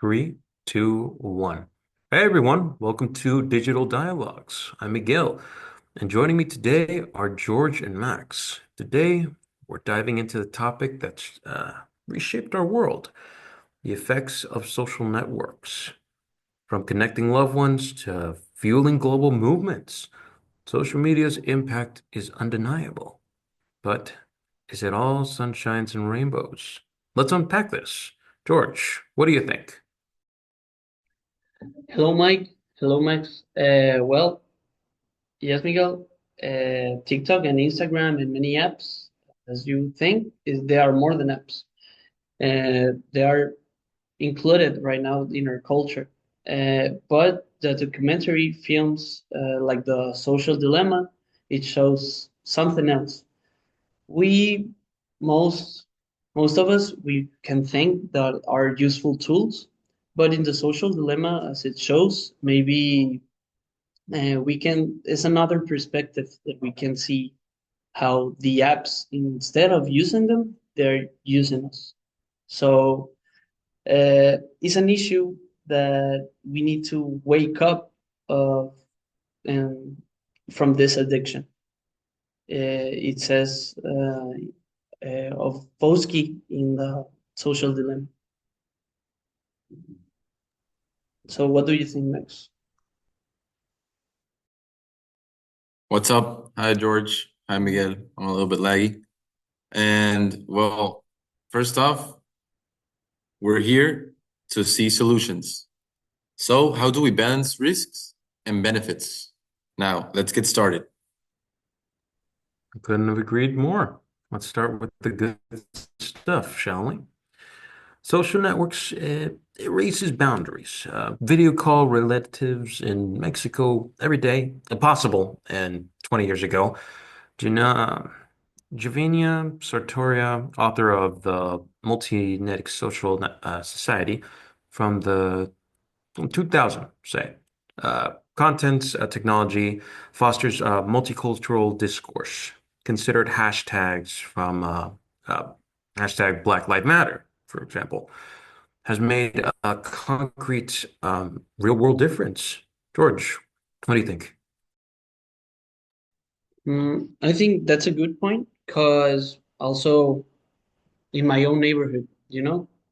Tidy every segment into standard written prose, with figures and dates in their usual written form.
Three, two, one. Hey everyone, welcome to Digital Dialogues. I'm Miguel, and joining me today are George and Max. Today, we're diving into the topic that's reshaped our world, the effects of social networks. From connecting loved ones to fueling global movements, social media's impact is undeniable. But is it all sunshines and rainbows? Let's unpack this. George, what do you think? Hello, Mike. Hello, Max. Yes, Miguel. TikTok and Instagram and many apps, as you think, they are more than apps. They are included right now in our culture. But the documentary films, like The Social Dilemma, it shows something else. We most most of us we can think that are useful tools, but in the social dilemma, as it shows, maybe we can it's another perspective that we can see how the apps, instead of using them, they're using us. So it's an issue that we need to wake up of um, from this addiction. It says of Bosky in the social dilemma. So what do you think, Max? What's up? Hi, George. Hi, Miguel. I'm a little bit laggy. And well, first off, we're here to see solutions. So, how do we balance risks and benefits? Now, let's get started. Couldn't have agreed more. Let's start with the good stuff, shall we? Social networks erases boundaries. Video call relatives in Mexico every day, impossible, and 20 years ago. Gina, Javinia Sartoria, author of the Multinetic Social Society from 2000, say. Content technology fosters multicultural discourse. Considered hashtags from uh, hashtag Black Lives Matter, for example, has made a concrete real world difference. George, what do you think? I think that's a good point because also in my own neighborhood,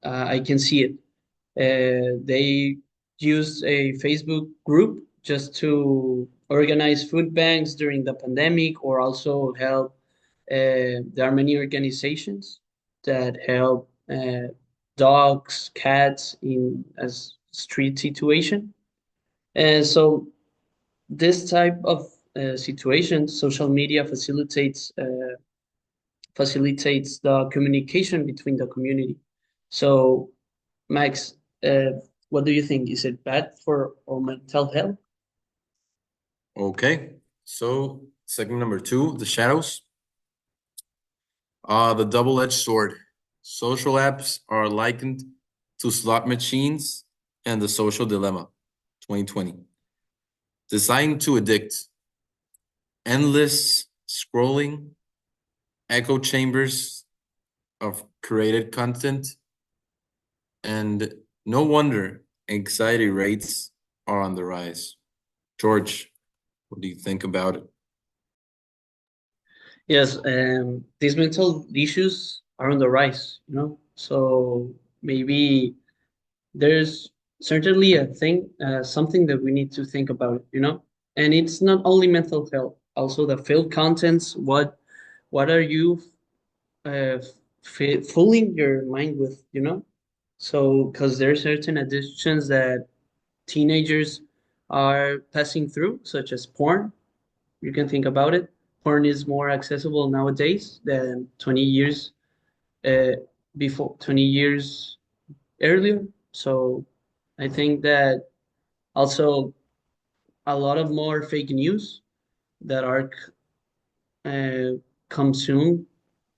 I can see it. They used a Facebook group just to organize food banks during the pandemic, or also help. There are many organizations that help dogs, cats in a street situation. And so this type of situation, social media facilitates the communication between the community. So, Max, what do you think? Is it bad for our mental health? Okay. So, segment number two, the shadows. The double-edged sword. Social apps are likened to slot machines and the social dilemma, 2020. Designed to addict, endless scrolling, echo chambers of created content, and no wonder anxiety rates are on the rise. George, what do you think about it? Yes, these mental issues are on the rise. So maybe there's certainly something that we need to think about. And it's not only mental health, also the failed contents. What are you fooling your mind with? So, because there are certain addictions that teenagers are passing through, such as porn. You can think about it. Porn is more accessible nowadays than 20 years uh, 20 years earlier. So, I think that also a lot of more fake news that are uh, consumed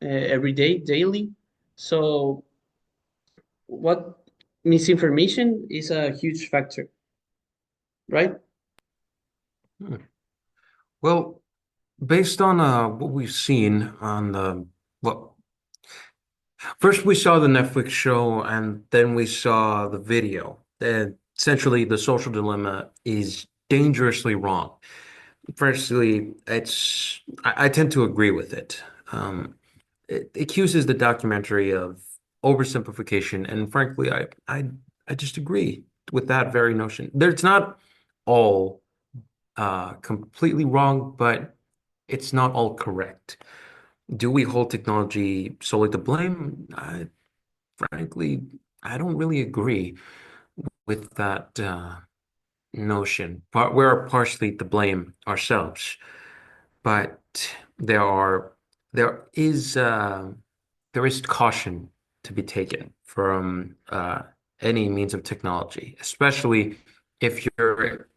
every day, daily. So, what misinformation is a huge factor, right? Hmm. Well, based on what we've seen on the well, First, we saw the Netflix show, and then we saw the video. And essentially, the social dilemma is dangerously wrong. Firstly, I tend to agree with it. It accuses the documentary of oversimplification, and frankly, I just agree with that very notion. It's not all completely wrong, but it's not all correct. Do we hold technology solely to blame? Frankly, I don't really agree with that notion. We're partially to blame ourselves, but there are there is uh, there is caution to be taken from any means of technology, especially if your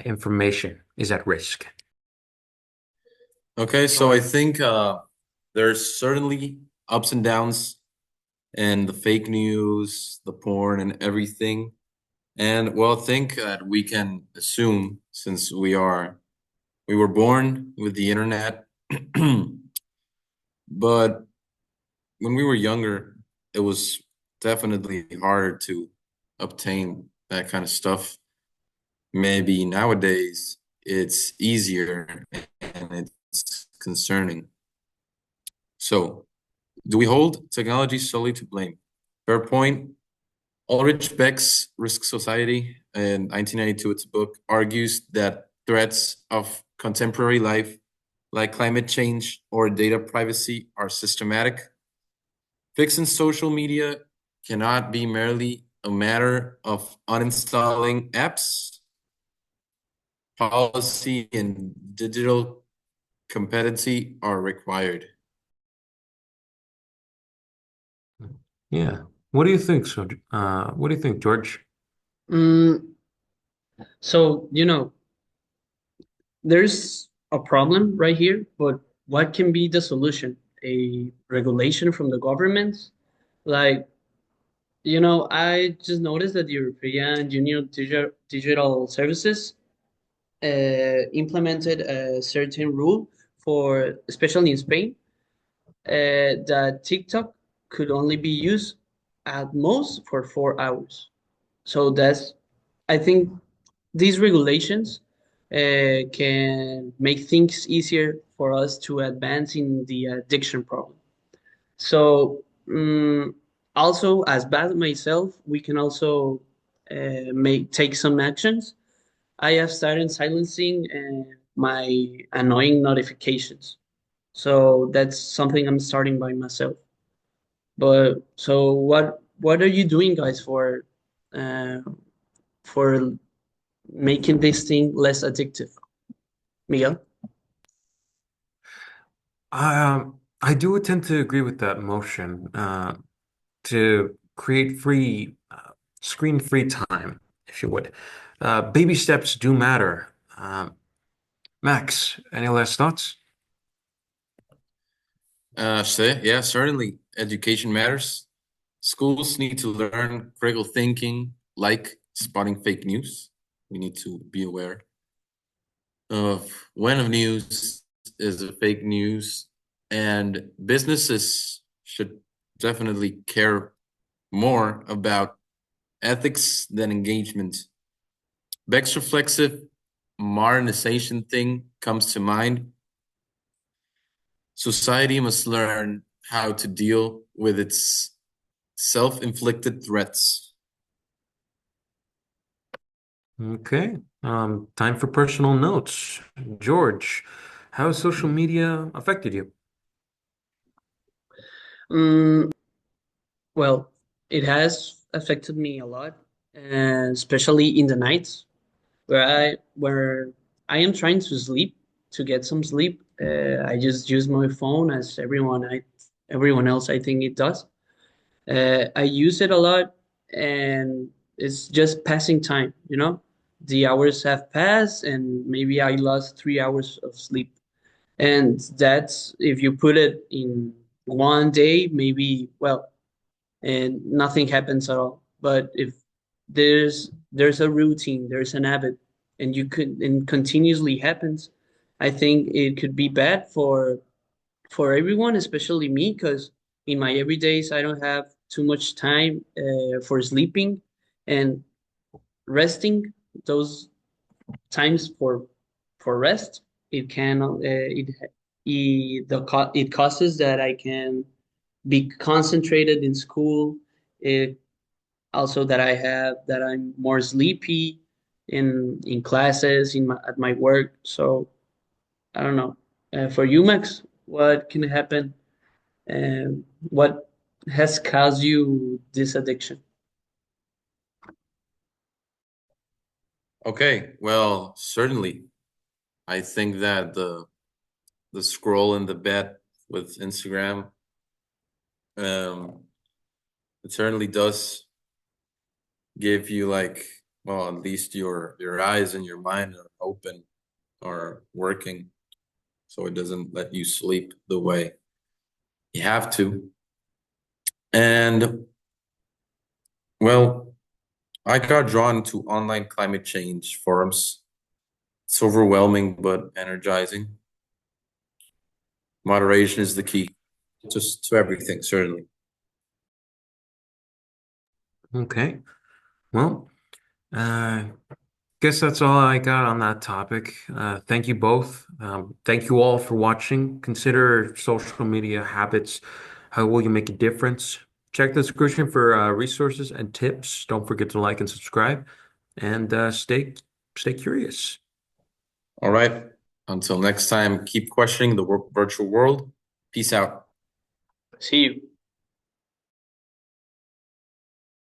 information is at risk. Okay, so I think there's certainly ups and downs and the fake news, the porn, and everything. And well, I think that we can assume since we were born with the internet, but when we were younger, it was definitely harder to obtain that kind of stuff. Maybe nowadays it's easier and it's concerning. So, do we hold technology solely to blame? Fair point. Ulrich Beck's Risk Society in 1992, its book, argues that threats of contemporary life, like climate change or data privacy, are systematic. Fixing social media cannot be merely a matter of uninstalling apps. Policy and digital competency are required. Yeah. What do you think, what do you think, George? Mm, so, there's a problem right here, but what can be the solution? A regulation from the government? Like, I just noticed that the European Union Digital Services implemented a certain rule for, especially in Spain, that TikTok could only be used at most for 4 hours. So I think these regulations can make things easier for us to advance in the addiction problem. So, also, as bad myself, we can also take some actions. I have started silencing my annoying notifications. So that's something I'm starting by myself. But so what are you doing, guys, uh, for making this thing less addictive? Miguel? I do tend to agree with that motion to create screen-free time, if you would. Baby steps do matter. Max, any last thoughts? Yeah, certainly. Education matters. Schools need to learn critical thinking, like spotting fake news. We need to be aware of when a news is a fake news, and businesses should definitely care more about ethics than engagement. Beck's reflexive modernization thing comes to mind. Society must learn how to deal with its self-inflicted threats. Okay. Time for personal notes. George, how has social media affected you? Mm, well, it has affected me a lot, and especially in the nights where I am trying to sleep to get some sleep. I just use my phone as everyone else I think it does. I use it a lot, and it's just passing time. The hours have passed, and maybe I lost 3 hours of sleep. And that's if you put it in one day, maybe, well, and nothing happens at all. But if there's a routine, there's an habit, and continuously happens, I think it could be bad for everyone, especially me, because in my everydays, I don't have too much time for sleeping and resting. Those times for rest, it can it causes that I can be concentrated in school. It also that I'm more sleepy in classes at my work. So I don't know. For you, Max, what can happen? What has caused you this addiction? Okay, well, certainly. I think that the scroll in the bed with Instagram, um, it certainly does give you like, well, at least your eyes and your mind are open or working, so it doesn't let you sleep the way you have to. And well, I got drawn to online climate change forums. It's overwhelming but energizing. Moderation is the key, just to everything, certainly. Okay. Well, guess that's all I got on that topic. Thank you both. Thank you all for watching. Consider social media habits. How will you make a difference? Check the description for resources and tips. Don't forget to like and subscribe, and stay curious. All right. Until next time, keep questioning the virtual world. Peace out. See you.